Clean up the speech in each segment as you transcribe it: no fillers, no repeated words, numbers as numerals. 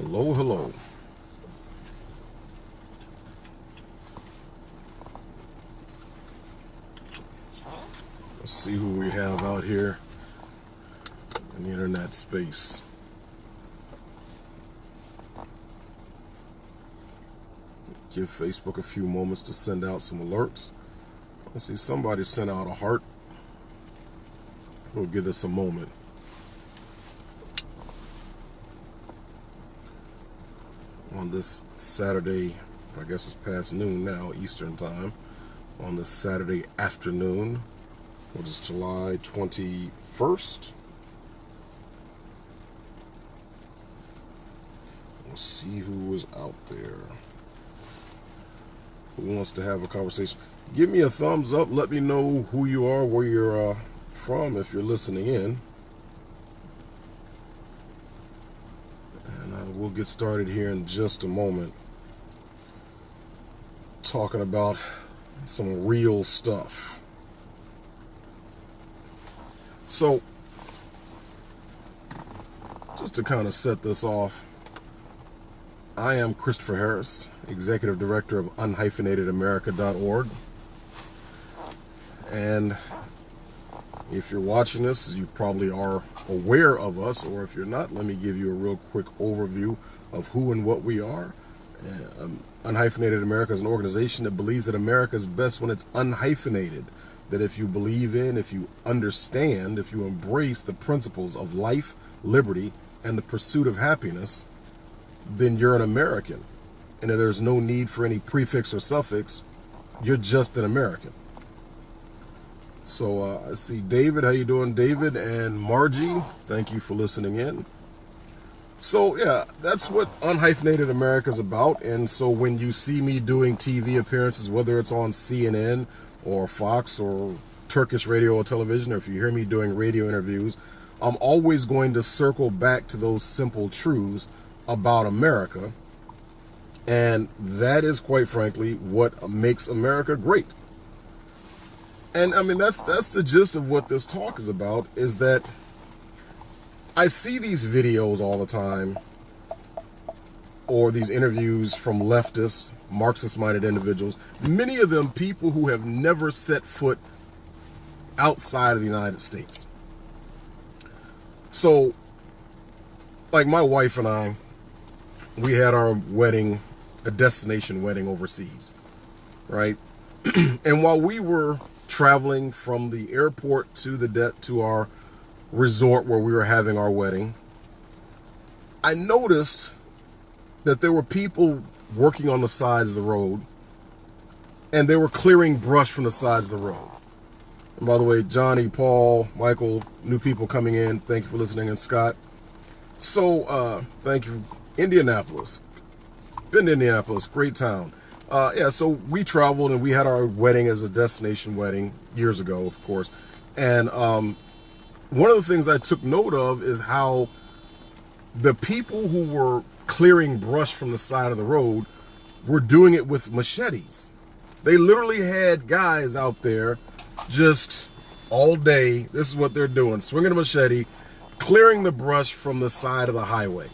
Hello, hello. Let's see who we have out here in the internet space. Give Facebook a few moments to send out some alerts. Let's see, somebody sent out a heart. We'll give this a moment. On this Saturday, I guess it's past noon now, Eastern time, on this Saturday afternoon, which is July 21st. We'll see who is out there. Who wants to have a conversation? Give me a thumbs up. Let me know who you are, where you're from, if you're listening in. And we'll get started here in just a moment. Talking about some real stuff. So, just to kind of set this off, I am Christopher Harris, Executive Director of Unhyphenated America.org. And if you're watching this, you probably are aware of us, or if you're not, let me give you a real quick overview of who and what we are. Unhyphenated America is an organization that believes that America is best when it's unhyphenated. That if you believe in, if you understand, if you embrace the principles of life, liberty, and the pursuit of happiness, then you're an American. And if there's no need for any prefix or suffix, you're just an American. So I see David. How you doing, David? And Margie, thank you for listening in. So yeah, that's what Unhyphenated America is about. And so when you see me doing TV appearances, whether it's on CNN or Fox or Turkish radio or television, or if you hear me doing radio interviews, I'm always going to circle back to those simple truths about America. And that is, quite frankly, what makes America great. And I mean, that's the gist of what this talk is about, is that I see these videos all the time, or these interviews from leftists, Marxist-minded individuals, many of them people who have never set foot outside of the United States. So, like my wife and I, we had our wedding, a destination wedding overseas, right? And while we were traveling from the airport to our resort where we were having our wedding, I noticed that there were people working on the sides of the road, and they were clearing brush from the sides of the road. And by the way, Johnny, Paul, Michael, new people coming in, thank you for listening, and Scott. So, thank you. Indianapolis. Been to Indianapolis, great town. Yeah, so we traveled and we had our wedding as a destination wedding years ago, of course. And one of the things I took note of is how the people who were clearing brush from the side of the road were doing it with machetes. They literally had guys out there just all day. This is what they're doing, swinging a machete, clearing the brush from the side of the highway.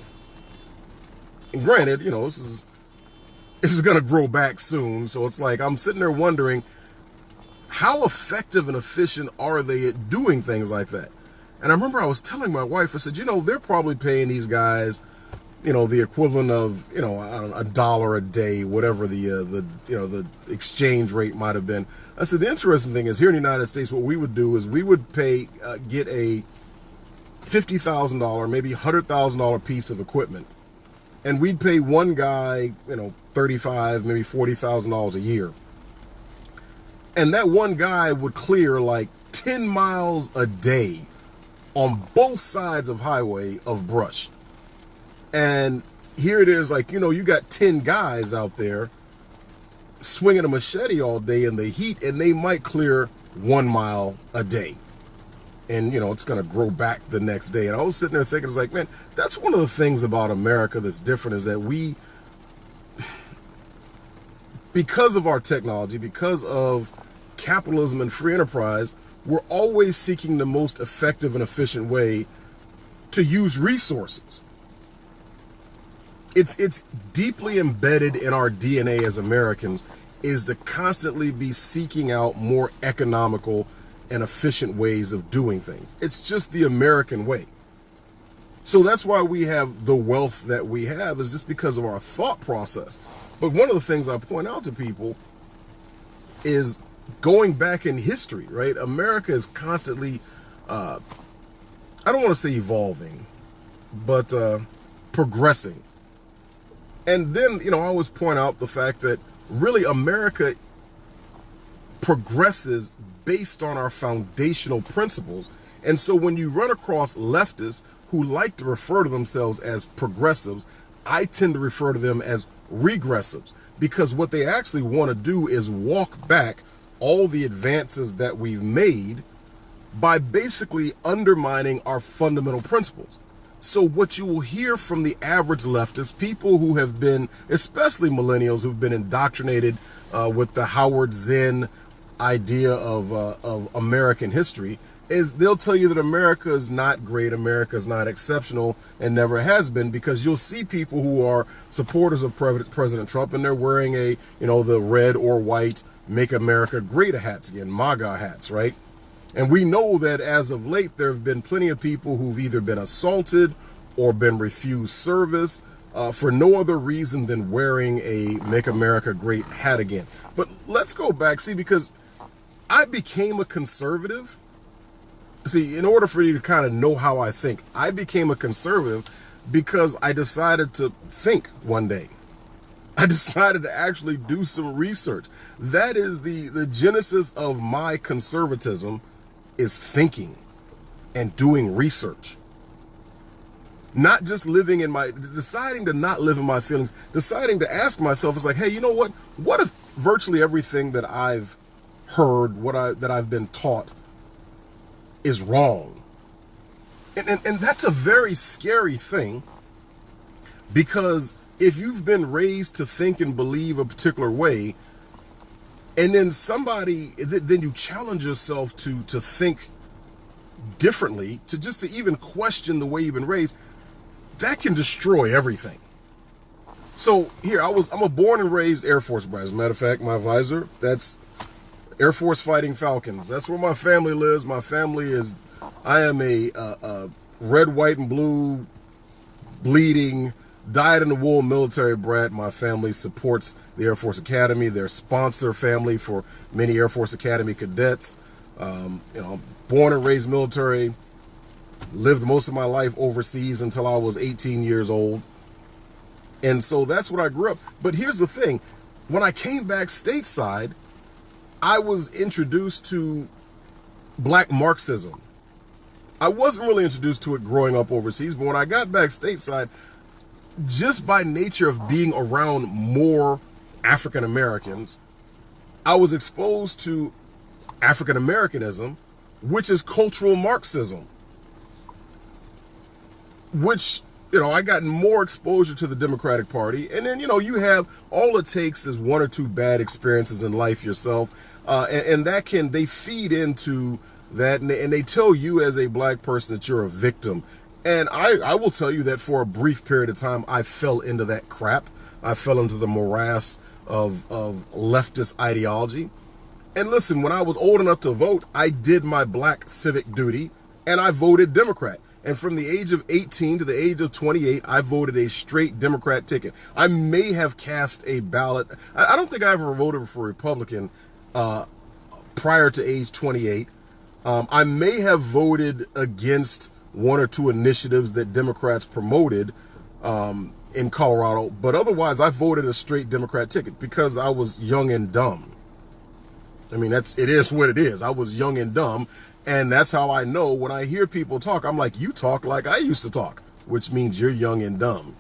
And granted, you know, this is going to grow back soon. So it's like, I'm sitting there wondering, how effective and efficient are they at doing things like that? And I remember I was telling my wife, I said, you know, they're probably paying these guys, you know, the equivalent of, you know, I don't know, $1 a day, whatever the exchange rate might have been. I said, the interesting thing is here in the United States, what we would do is we would get a $50,000, maybe $100,000 piece of equipment. And we'd pay one guy, you know, $35,000, maybe $40,000 a year. And that one guy would clear like 10 miles a day on both sides of highway of brush. And here it is, like, you know, you got 10 guys out there swinging a machete all day in the heat, and they might clear 1 mile a day. And, you know, it's going to grow back the next day. And I was sitting there thinking, it's like, man, that's one of the things about America that's different, is that we, because of our technology, because of capitalism and free enterprise, we're always seeking the most effective and efficient way to use resources. it's deeply embedded in our DNA as Americans, is to constantly be seeking out more economical and efficient ways of doing things. It's just the American way. So that's why we have the wealth that we have, is just because of our thought process. But one of the things I point out to people is going back in history, right? America is constantly, I don't want to say evolving, but progressing. And then, I always point out the fact that really America progresses based on our foundational principles. And so when you run across leftists who like to refer to themselves as progressives, I tend to refer to them as regressives, because what they actually want to do is walk back all the advances that we've made by basically undermining our fundamental principles. So what you will hear from the average leftist, people who have been, especially millennials, who've been indoctrinated with the Howard Zinn idea of American history, is they'll tell you that America is not great, America is not exceptional, and never has been, because you'll see people who are supporters of President Trump, and they're wearing the red or white Make America Great hats again, MAGA hats, right? And we know that as of late, there have been plenty of people who've either been assaulted or been refused service for no other reason than wearing a Make America Great hat again. But let's go back, because I became a conservative. In order for you to kind of know how I think, I became a conservative because I decided to think one day. I decided to actually do some research. That is the genesis of my conservatism, is thinking and doing research. Not just deciding to not live in my feelings, deciding to ask myself, it's like, hey, you know what? What if virtually everything that I've heard, that I've been taught, is wrong? And that's a very scary thing, because if you've been raised to think and believe a particular way, and then then you challenge yourself to think differently, to even question the way you've been raised, that can destroy everything. So here, I'm a born and raised Air Force brat. As a matter of fact, my visor, that's Air Force Fighting Falcons. That's where my family lives. My family I am a red, white, and blue, bleeding, dyed-in-the-wool military brat. My family supports the Air Force Academy. They're sponsor family for many Air Force Academy cadets. Born and raised military, lived most of my life overseas until I was 18 years old. And so that's what I grew up. But here's the thing. When I came back stateside, I was introduced to black Marxism. I wasn't really introduced to it growing up overseas, but when I got back stateside, just by nature of being around more African Americans, I was exposed to African Americanism, which is cultural Marxism, which, I got more exposure to the Democratic Party. And then, you have, all it takes is one or two bad experiences in life yourself. And they feed into that, and they tell you as a black person that you're a victim. And I will tell you that for a brief period of time, I fell into that crap. I fell into the morass of leftist ideology. And listen, when I was old enough to vote, I did my black civic duty, and I voted Democrat. And from the age of 18 to the age of 28, I voted a straight Democrat ticket. I may have cast a ballot. I don't think I ever voted for Republican prior to age 28. I may have voted against one or two initiatives that Democrats promoted in Colorado, but otherwise I voted a straight Democrat ticket because I was young and dumb. I mean, it is what it is. I was young and dumb, and that's how I know when I hear people talk. I'm like, you talk like I used to talk, which means you're young and dumb,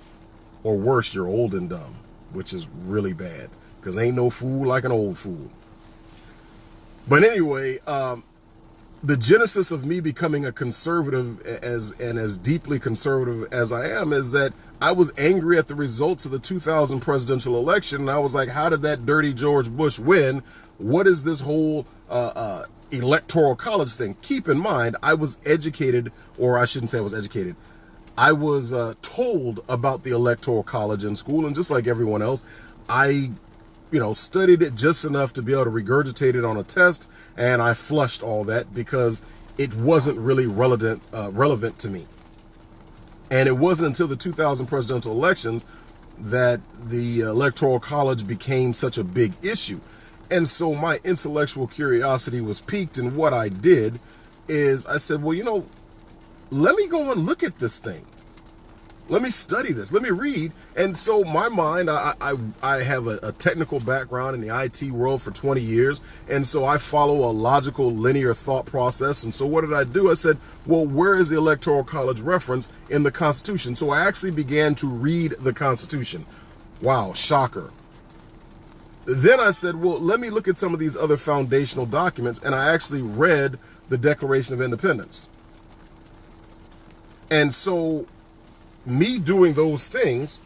or worse, you're old and dumb, which is really bad, because ain't no fool like an old fool. But anyway, the genesis of me becoming a conservative, as deeply conservative as I am, is that I was angry at the results of the 2000 presidential election, and I was like, how did that dirty George Bush win? What is this whole electoral college thing? Keep in mind, I was educated, or I shouldn't say I was educated. I was told about the Electoral College in school, and just like everyone else, I studied it just enough to be able to regurgitate it on a test, and I flushed all that because it wasn't really relevant to me. And it wasn't until the 2000 presidential elections that the Electoral College became such a big issue. And so my intellectual curiosity was piqued, and what I did is I said, well, let me go and look at this thing. Let me study this. Let me read. And so my mind, I have a technical background in the IT world for 20 years. And so I follow a logical, linear thought process. And so what did I do? I said, well, where is the Electoral College reference in the Constitution? So I actually began to read the Constitution. Wow, shocker. Then I said, well, let me look at some of these other foundational documents. And I actually read the Declaration of Independence. And so me doing those things,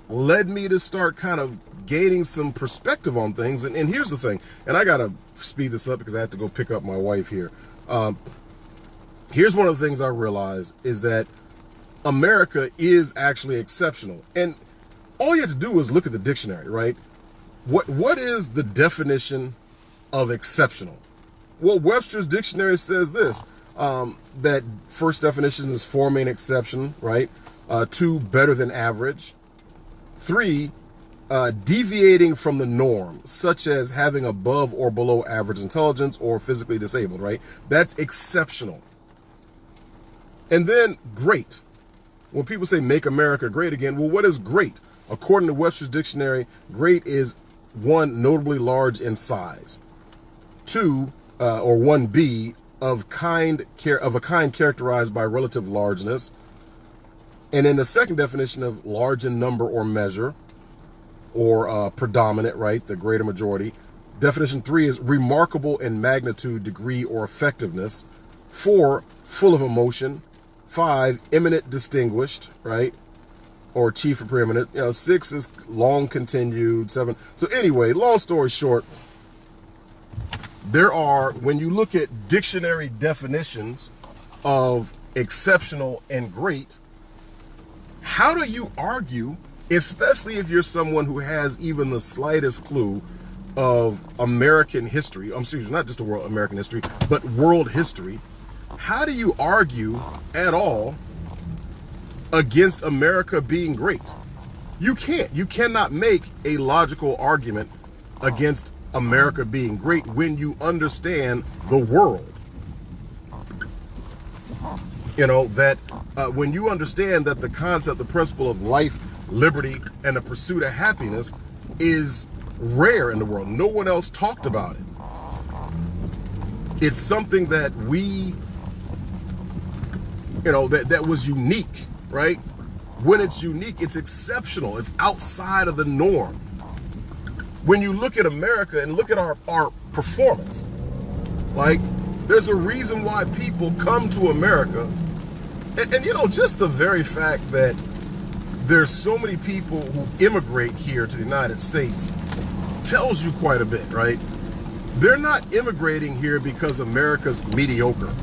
led me to start kind of gaining some perspective on things. And here's the thing, and I got to speed this up because I have to go pick up my wife here. Here's one of the things I realized is that America is actually exceptional. And all you have to do is look at the dictionary, right? What is the definition of exceptional? Well, Webster's dictionary says this. That first definition is forming an exception, right? 2, better than average. 3, deviating from the norm, such as having above or below average intelligence or physically disabled, right? That's exceptional. And then great. When people say make America great again, well, what is great? According to Webster's dictionary, great is 1, notably large in size. 2, or 1B, of a kind characterized by relative largeness. And in the second definition of large in number or measure, or predominant, right, the greater majority. Definition 3 is remarkable in magnitude, degree, or effectiveness. 4, full of emotion. 5, eminent, distinguished, right, or chief or preeminent. 6 is long continued. 7. So anyway, long story short, there are, when you look at dictionary definitions of exceptional and great, how do you argue, especially if you're someone who has even the slightest clue of American history, I'm serious, not just American history, but world history, how do you argue at all against America being great? You can't. You cannot make a logical argument against America being great when you understand the world. When you understand that the concept, the principle of life, liberty, and the pursuit of happiness is rare in the world. No one else talked about it. It's something that we, that was unique, right? When it's unique, it's exceptional. It's outside of the norm. When you look at America and look at our performance, like, there's a reason why people come to America. And just the very fact that there's so many people who immigrate here to the United States tells you quite a bit, right? They're not immigrating here because America's mediocre.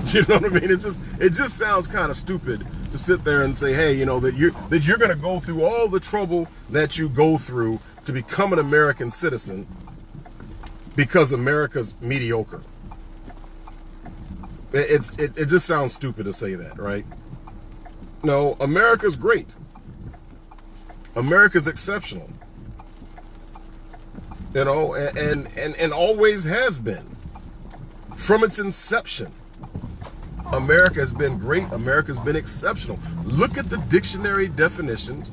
You know what I mean? It just sounds kind of stupid to sit there and say, hey, that you're going to go through all the trouble that you go through to become an American citizen because America's mediocre. It just sounds stupid to say that, right? No, America's great. America's exceptional. And always has been. From its inception, America has been great. America's been exceptional. Look at the dictionary definitions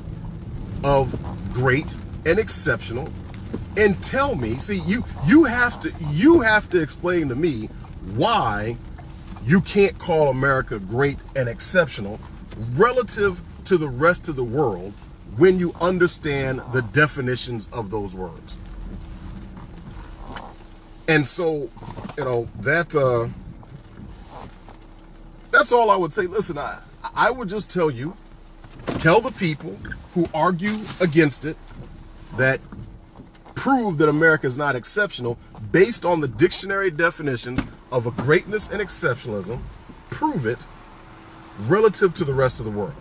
of great and exceptional and tell me, see, you have to explain to me why you can't call America great and exceptional relative to the rest of the world when you understand the definitions of those words. And so, that's all I would say. Listen, I would just tell the people who argue against it, that prove that America is not exceptional based on the dictionary definition of a greatness and exceptionalism, prove it relative to the rest of the world.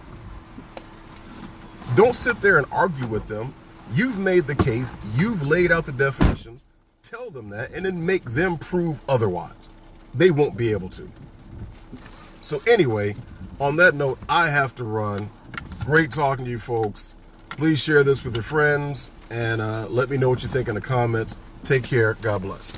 Don't sit there and argue with them. You've made the case. You've laid out the definitions. Tell them that, and then make them prove otherwise. They won't be able to. So anyway, on that note, I have to run. Great talking to you folks. Please share this with your friends, and let me know what you think in the comments. Take care. God bless.